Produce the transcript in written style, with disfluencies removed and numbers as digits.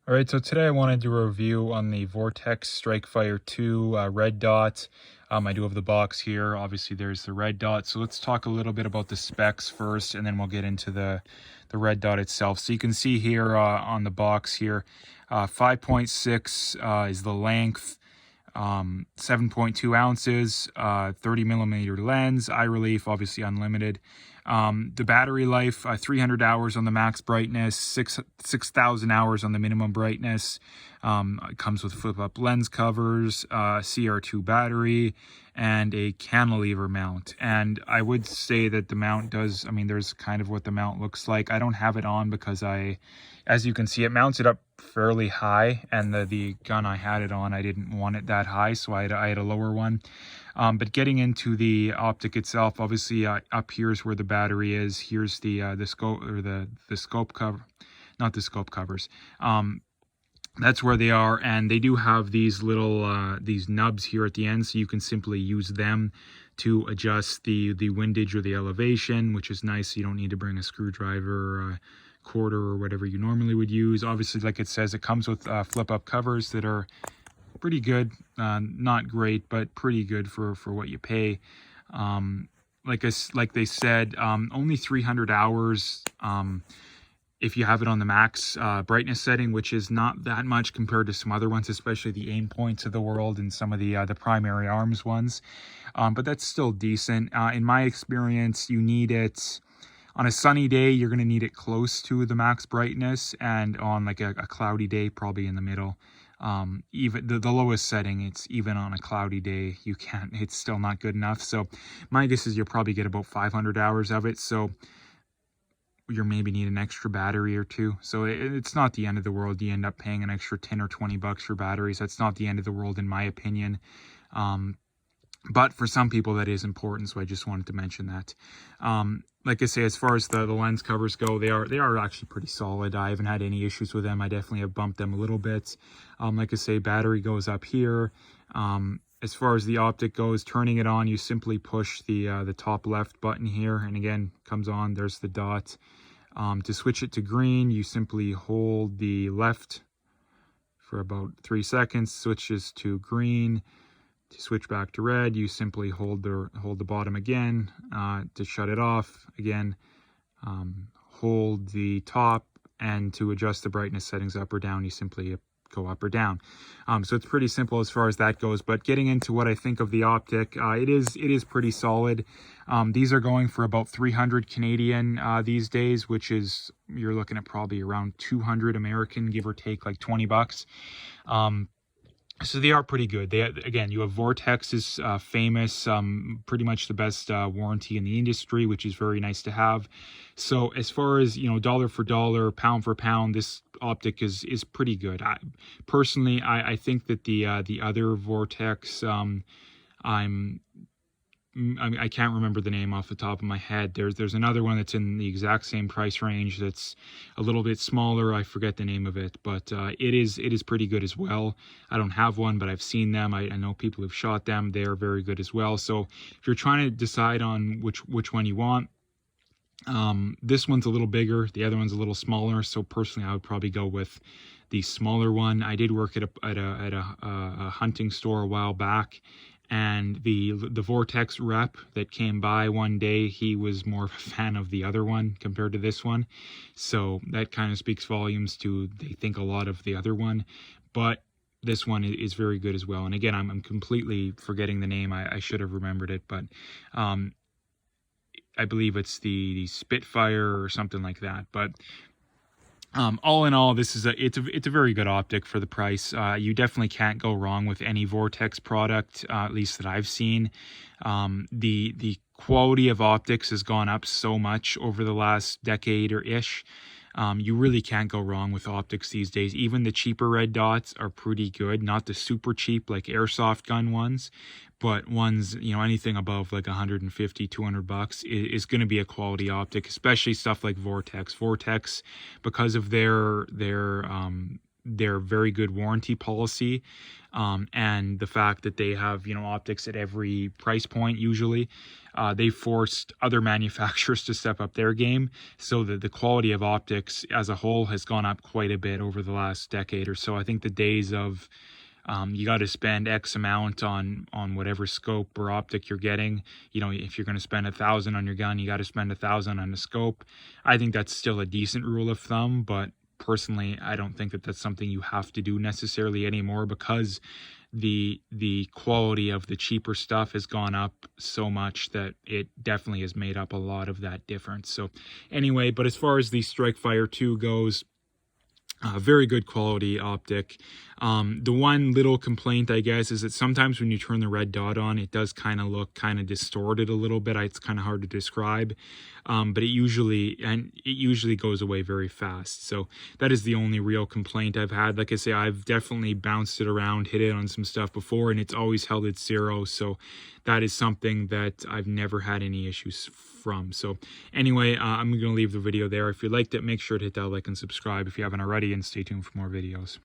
All right, so today I wanted to do a review on the Vortex Strikefire 2 red dot. I do have the box here. Obviously, there's the red dot. So let's talk a little bit about the specs first, and then we'll get into the red dot itself. So you can see here on the box here, 5.6 is the length, 7.2 ounces, 30 millimeter lens, eye relief, obviously unlimited. The battery life, 300 hours on the max brightness, 6,000 hours on the minimum brightness. It comes with flip up lens covers, CR2 battery, and a cantilever mount. And I would say that the mount does, there's kind of what the mount looks like. I don't have it on because as you can see, it mounts it up fairly high, and the gun I had it on, I didn't want it that high, so I had a lower one. But getting into the optic itself, obviously up here's where the battery is. Here's the scope, or the scope cover, not the scope covers. That's where they are, and they do have these little these nubs here at the end, so you can simply use them to adjust the windage or the elevation, which is nice. You don't need to bring a screwdriver or a quarter or whatever you normally would use. Obviously, like it says, it comes with flip up covers that are pretty good, not great, but pretty good for what you pay. Like they said, only 300 hours if you have it on the max brightness setting, which is not that much compared to some other ones, especially the aim points of the world and some of the primary arms ones. But that's still decent. In my experience, you need it on a sunny day. You're going to need it close to the max brightness, and on like a cloudy day, probably in the middle. Even the lowest setting, it's even on a cloudy day, it's still not good enough. So my guess is you'll probably get about 500 hours of it. So you maybe need an extra battery or two. So it's not the end of the world. You end up paying an extra 10 or 20 bucks for batteries. That's not the end of the world in my opinion. But for some people that is important, so I just wanted to mention that. Like I say, as far as the lens covers go, they are actually pretty solid. I haven't had any issues with them. I definitely have bumped them a little bit. Like I say, battery goes up here. As far as the optic goes, turning it on, you simply push the top left button here, and again, comes on. There's the dot. To switch it to green, you simply hold the left for about 3 seconds, switches to green. To switch back to red, you simply hold the bottom again. To shut it off, again, hold the top, and to adjust the brightness settings up or down, you simply go up or down. So it's pretty simple as far as that goes. But getting into what I think of the optic, it is pretty solid. These are going for about 300 Canadian these days, which is, you're looking at probably around 200 American, give or take, like 20 bucks. So they are pretty good. Again, you have Vortex's famous, pretty much the best warranty in the industry, which is very nice to have. So as far as, dollar for dollar, pound for pound, this optic is pretty good. Personally, I think that the other Vortex, I can't remember the name off the top of my head. There's another one that's in the exact same price range that's a little bit smaller. I forget the name of it, but it is pretty good as well. I don't have one, but I've seen them. I know people who've shot them. They're very good as well. So if you're trying to decide on which one you want, this one's a little bigger, the other one's a little smaller. So personally, I would probably go with the smaller one. I did work at a hunting store a while back, and the Vortex rep that came by one day, he was more of a fan of the other one compared to this one. So that kind of speaks volumes to, they think a lot of the other one, but this one is very good as well. And again, I'm completely forgetting the name. I should have remembered it, but I believe it's the Spitfire or something like that. But all in all, it's a very good optic for the price. You definitely can't go wrong with any Vortex product, at least that I've seen. The quality of optics has gone up so much over the last decade or ish. You really can't go wrong with optics these days. Even the cheaper red dots are pretty good, not the super cheap like airsoft gun ones, but ones, anything above like 150, 200 bucks is going to be a quality optic, especially stuff like Vortex. Vortex, because of their their very good warranty policy, and the fact that they have, you know, optics at every price point usually. They forced other manufacturers to step up their game, so that the quality of optics as a whole has gone up quite a bit over the last decade or so. I think the days of you got to spend X amount on whatever scope or optic you're getting. You know, if you're going to spend 1,000 on your gun, you got to spend 1,000 on a scope. I think that's still a decent rule of thumb, but personally, I don't think that that's something you have to do necessarily anymore, because the quality of the cheaper stuff has gone up so much that it definitely has made up a lot of that difference. So anyway, but as far as the Strikefire 2 goes, very good quality optic. The one little complaint, I guess, is that sometimes when you turn the red dot on, it does kind of look kind of distorted a little bit. It's kind of hard to describe, but it usually goes away very fast. So that is the only real complaint I've had. Like I say, I've definitely bounced it around, hit it on some stuff before, and it's always held at 0. So that is something that I've never had any issues from. So anyway, I'm going to leave the video there. If you liked it, make sure to hit that like and subscribe if you haven't already, and stay tuned for more videos.